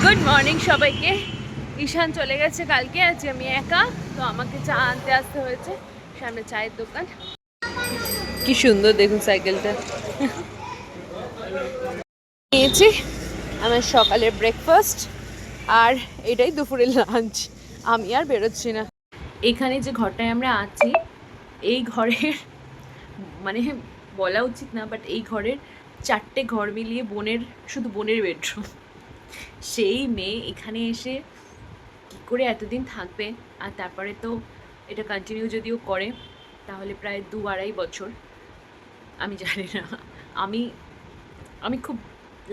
Good morning সবাইকে। ঈশান চলে গেছে কালকে, আজকে আমি একা, তো আমাকে চা আনতে আসতে হয়েছে। সামনে চায়ের দোকান, কি সুন্দর দেখুন সাইকেলটা। নিয়েছি আমার সকালের ব্রেকফাস্ট, আর এটাই দুপুরের লাঞ্চ। আমি আর বেরোচ্ছি না। এখানে যে ঘরটায় আমরা আছি, এই ঘরের মানে বলা উচিত না, বাট এই ঘরের 4টে ঘর মিলিয়ে শুধু বোনের বেডরুম। সেই মেয়ে এখানে এসে কী করে এতদিন থাকবে। আর তারপরে তো এটা কন্টিনিউ যদিও করে তাহলে প্রায় 2-2.5 বছর, আমি জানি না। আমি আমি খুব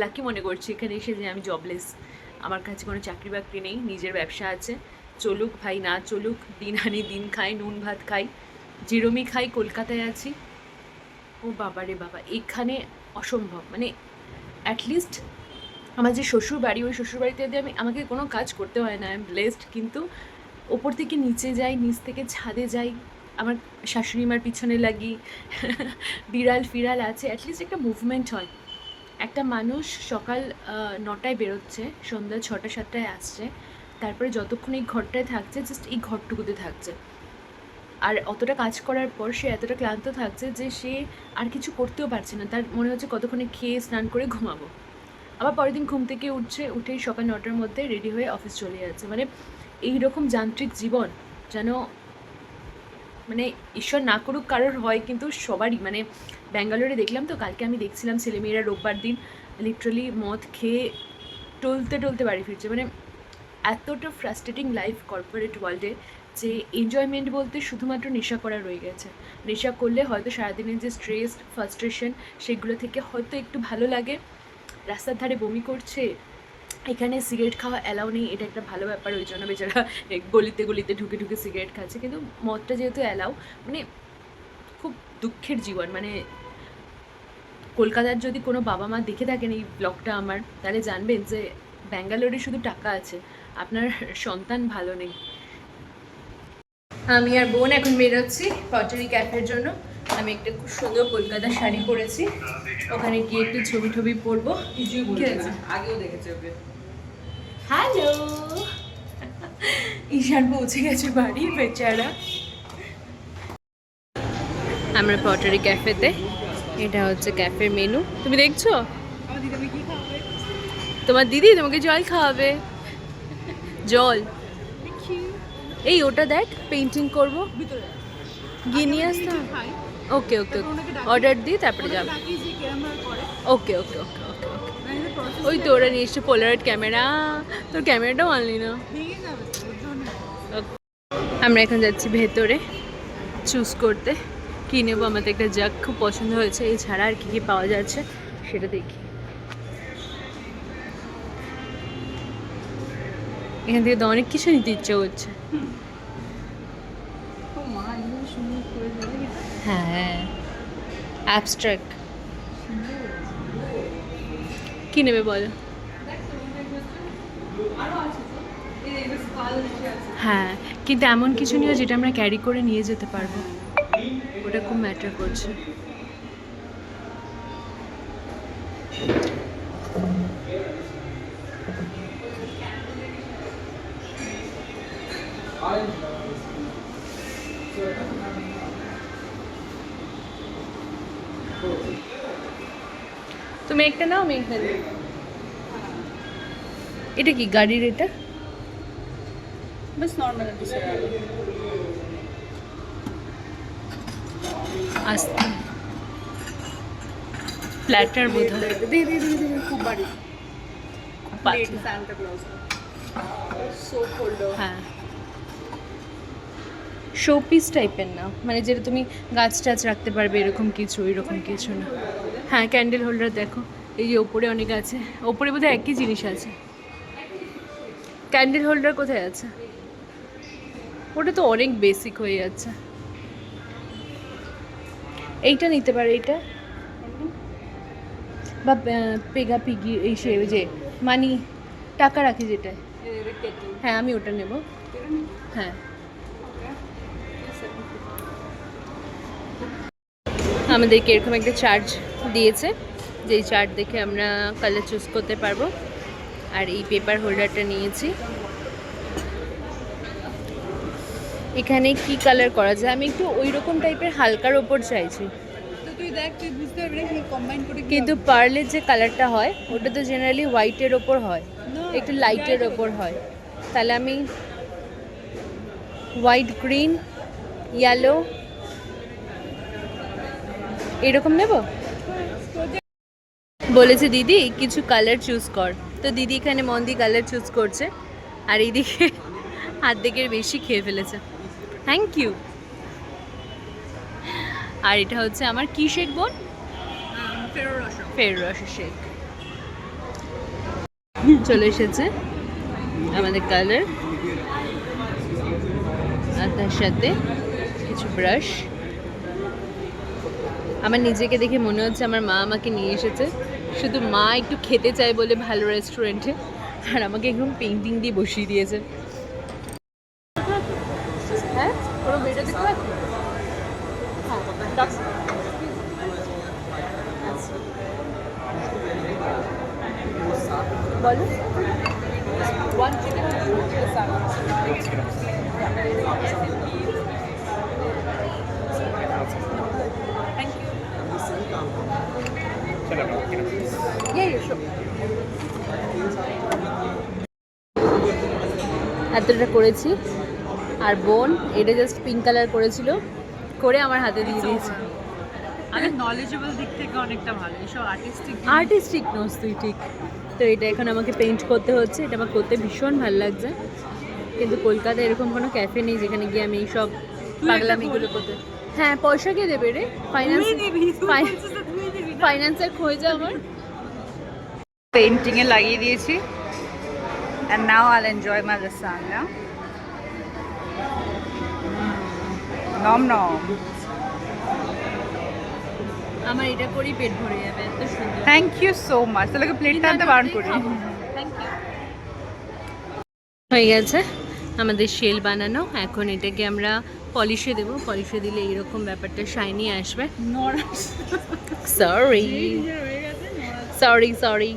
লাকি মনে করছি এখানে এসে যে আমি জবলেস। আমার কাছে কোনো চাকরি বাকরি নেই, নিজের ব্যবসা আছে। চলুক ভাই, না চলুক, দিন আনি দিন খাই, নুন ভাত খাই, যেরমই খাই। কলকাতায় আছি, ও বাবা রে বাবা, এখানে অসম্ভব। মানে অ্যাটলিস্ট আমার যে শ্বশুর বাড়ি, ওই শ্বশুর বাড়িতে যদি আমাকে কোনো কাজ করতে হয় না, আই এম ব্লেসড। কিন্তু ওপর থেকে নিচে যাই, নিচ থেকে ছাদে যাই, আমার শাশুড়ি মার পিছনে লাগি, বিড়াল ফিরাল আছে, অ্যাটলিস্ট একটা মুভমেন্ট হয়। একটা মানুষ সকাল 9টায় বেরোচ্ছে, সন্ধ্যা 6টা-7টায় আসছে, তারপরে যতক্ষণ এই ঘরটায় থাকছে, জাস্ট এই ঘরটুকুতে থাকছে। আর অতটা কাজ করার পর সে এতটা ক্লান্ত থাকছে যে সে আর কিছু করতেও পারছে না। তার মনে হচ্ছে কতক্ষণে খেয়ে স্নান করে ঘুমাবো। আবার পরের দিন ঘুম থেকে উঠেই সকাল 9টার মধ্যে রেডি হয়ে অফিস চলে যাচ্ছে। মানে এই রকম যান্ত্রিক জীবন যেন, মানে ঈশ্বর না করুক কারোর হয়, কিন্তু সবারই। মানে ব্যাঙ্গালোরে দেখলাম তো, কালকে আমি দেখছিলাম ছেলেমেয়েরা রোববার দিন লিটারালি মদ খেয়ে টলতে টলতে বাড়ি ফিরছে। মানে এতটা ফ্রাস্ট্রেটিং লাইফ কর্পোরেট ওয়ার্ল্ডে, যে এনজয়মেন্ট বলতে শুধুমাত্র নেশা করা রয়ে গেছে। নেশা করলে হয়তো সারাদিনের যে স্ট্রেস, ফ্রাস্ট্রেশন, সেগুলো থেকে হয়তো একটু ভালো লাগে। রাস্তার ধারে বমি করছে, এখানে সিগারেট খাওয়া অ্যালাউ নেই, এটা একটা ভালো ব্যাপার। ওই জন্য বেচারা গলিতে গলিতে ঢুকে ঢুকে সিগারেট খাচ্ছে, কিন্তু মদটা যেহেতু অ্যালাউ। মানে খুব দুঃখের জীবন। মানে কলকাতার যদি কোনো বাবা মা দেখে থাকেন এই ব্লগটা আমার, তাহলে জানবেন যে ব্যাঙ্গালোরে শুধু টাকা আছে, আপনার সন্তান ভালো নেই। আমি আর বোন এখন বেরোচ্ছি পটারি ক্যাফের জন্য। আমি একটা খুব সুন্দর কলকাতা শাড়ি পরেছি, ওখানে গিয়ে একটু ছবি টবি পরবো। আগেও দেখেছি ওকে। হ্যালো, ঈশান পৌঁছে গেছে বাড়ি বেচারা। আমরা পটারি ক্যাফেতে, এটা হচ্ছে ক্যাফের মেনু। তুমি দেখছো? তোমার দিদি তোমাকে জল খাওয়াবে। জল, এই ওটা দেখ, পেন্টিং করবো, গিয়ে নিয়ে আসতাম। ওকে ওকে অর্ডার দিই, তারপরে যাবো। ওকে ওকে ওকে ওকে ওকে। ওই তো ওরা নিয়ে এসছে পোলারয়েড ক্যামেরা, তোর ক্যামেরাটাও আনলি না। আমরা এখন যাচ্ছি ভেতরে চুজ করতে কী নেবো। আমাদের একটা জাগ খুব পছন্দ হয়েছে, এই ছাড়া আর কী কী পাওয়া যাচ্ছে সেটা দেখি। এখান থেকে তো অনেক কিছু নিতে ইচ্ছে করছে। হ্যাঁ, অ্যাবস্ট্রাক্ট। কী নেবে বলো? হ্যাঁ, কিন্তু এমন কিছু নিও যেটা আমরা ক্যারি করে নিয়ে যেতে পারবো, ওটা খুব ম্যাটার করছে। তুমি একটা নাও, আমি একটা নিই। এটা কি গাড়ির? এটা बस नॉर्मल আস্তে প্ল্যাটার বোধ হয়। दे दे दे दे खूब बड़ी খুব পাতলা। सांता क्लॉज सोप होल्डर হ্যাঁ, শোপিস টাইপের না, মানে যেটা তুমি গাছ টাছ রাখতে পারবে এরকম কিছু, এরকম কিছু না। হ্যাঁ, ক্যান্ডেল হোল্ডার দেখো, এই যে ওপরে অনেক আছে। ওপরে বোধহয় একই জিনিস আছে। ক্যান্ডেল হোল্ডার কোথায় আছে? ওটা তো অনেক বেসিক হয়ে যাচ্ছে। এইটা নিতে পারে, এইটা, বা পেগা পিগি, এই সে যে মানি টাকা রাখি যেটায়। হ্যাঁ, আমি ওটা নেব। হ্যাঁ, আমাদেরকে এরকম একটা চার্জ দিয়েছে, যেই চার্ট দেখে আমরা কালার চুজ করতে পারবো। আর এই পেপার হোল্ডারটা নিয়েছি। এখানে কি কালার করা যায়, আমি একটু ওই রকম টাইপের হালকার ওপর চাইছি, তো তুই দেখ, তুই বুঝতে পারবি না কি কম্বাইন করে কি কিন্তু হবে। পার্লের যে কালারটা হয় ওটা তো জেনারেলি হোয়াইটের ওপর হয়, না, একটু লাইটের bright ওপর হয়। তাহলে আমি হোয়াইট, গ্রিন, ইয়েলো এরকম নেব। বলেছে দিদি কিছু কালার চুজ কর, তো দিদি এখানে মন দিয়ে কালার চুজ করছে, আর এইদিকে অর্ধেকের বেশি খেয়ে ফেলেছে। Thank you. আর এটা হচ্ছে আমার কি শেক বোন? ফেরো রস। ফেররস শেক। চলে এসেছে আমাদের কালার, আর তার সাথে কিছু ব্রাশ। আমার নিজেকে দেখে মনে হচ্ছে আমার মা আমাকে নিয়ে এসেছে, শুধু মা একটু খেতে চায় বলে ভালো রেস্টুরেন্টে, আর আমাকে একদম পেন্টিং দিয়ে বসিয়ে দিয়েছে। হ্যাঁ, পুরো বেটা দেখতে পাচ্ছি। বলো। One chicken and two salad. Thank you. Yeah, sure. এতটা করেছি, আর বোন এটা জাস্ট পিঙ্ক কালার করেছিল, করে আমার হাতে দিয়ে দিয়েছে। আমি নলেজেবল দিক থেকে অনেকটা ভালো, এইসব আর্টিস্টিক নোস তুই, ঠিক। তো এটা এখন আমাকে পেইন্ট করতে হচ্ছে, এটা আমার করতে ভীষণ ভালো লাগছে, কিন্তু কলকাতায় এরকম কোনো ক্যাফে নেই যেখানে গিয়ে আমি এইসব পাগলামিগুলো করতে। হ্যাঁ, পয়সা কে দেবে রে? ফাইন্যান্সের খোঁজ আমার। পেইন্টিং এ লাগিয়ে দিয়েছি, and now I'll enjoy my lasagna. Nom nom. আমার এটা করেই পেট ভরে যাবে, এত সুন্দর। Thank you so much. তাহলে প্লেটটা আনতে বারণ করি। Thank you. হয়ে গেছে আমাদের শেল বানানো, এখন এটাকে আমরা পলিশে দেব, পলিশে দিলে এইরকম ব্যাপারটা শাইনি আসবে। Sorry sorry sorry.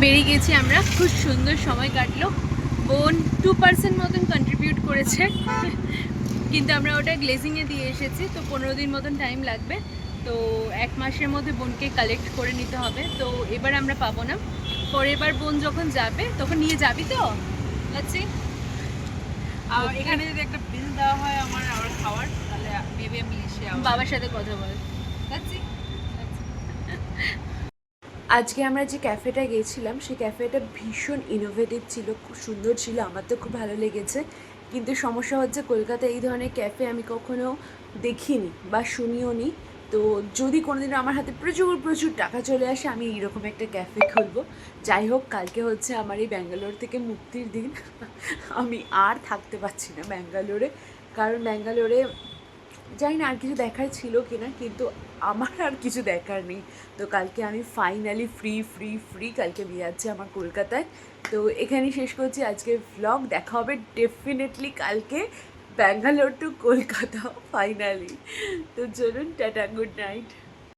বেরিয়ে গেছি আমরা, খুব সুন্দর সময় কাটলো। বোন 2% মতন কন্ট্রিবিউট করেছে, কিন্তু আমরা ওটা গ্লেজিংয়ে দিয়ে এসেছি, তো 15 দিন মতন টাইম লাগবে। তো 1 মাসের মধ্যে বোনকে কালেক্ট করে নিতে হবে, তো এবার আমরা পাবো না, পরের বার বোন যখন যাবে তখন নিয়ে যাবি তো। আচ্ছা, আর এখানে যদি একটা বিল দেওয়া হয় আমার খাওয়ার, তাহলে মেবি আমি এসে বাবার সাথে কথা বল। আজকে আমরা যে ক্যাফেটা গিয়েছিলাম সেই ক্যাফেটা ভীষণ ইনোভেটিভ ছিল, খুব সুন্দর ছিল, আমার তো খুব ভালো লেগেছে। কিন্তু সমস্যা হচ্ছে কলকাতায় এই ধরনের ক্যাফে আমি কখনো দেখিনি বা শুনিও নি। তো যদি কোনোদিন আমার হাতে প্রচুর প্রচুর টাকা চলে আসে, আমি এইরকম একটা ক্যাফে খুলবো। যাই হোক, কালকে হচ্ছে আমার এই ব্যাঙ্গালোর থেকে মুক্তির দিন। আমি আর থাকতে পারছি না ব্যাঙ্গালোরে, কারণ ব্যাঙ্গালোরে জানি না আর কিছু দেখার ছিল কি না, কিন্তু আমার আর কিছু দেখার নেই। তো কালকে আমি ফাইনালি ফ্রি ফ্রি ফ্রি, কালকে বিয়ে আছে আমার কলকাতায়। তো এখানেই শেষ করছি আজকের ভ্লগ, দেখা হবে ডেফিনেটলি কালকে ব্যাঙ্গালোর টু কলকাতা ফাইনালি। তো চলুন, টাটা, গুড নাইট।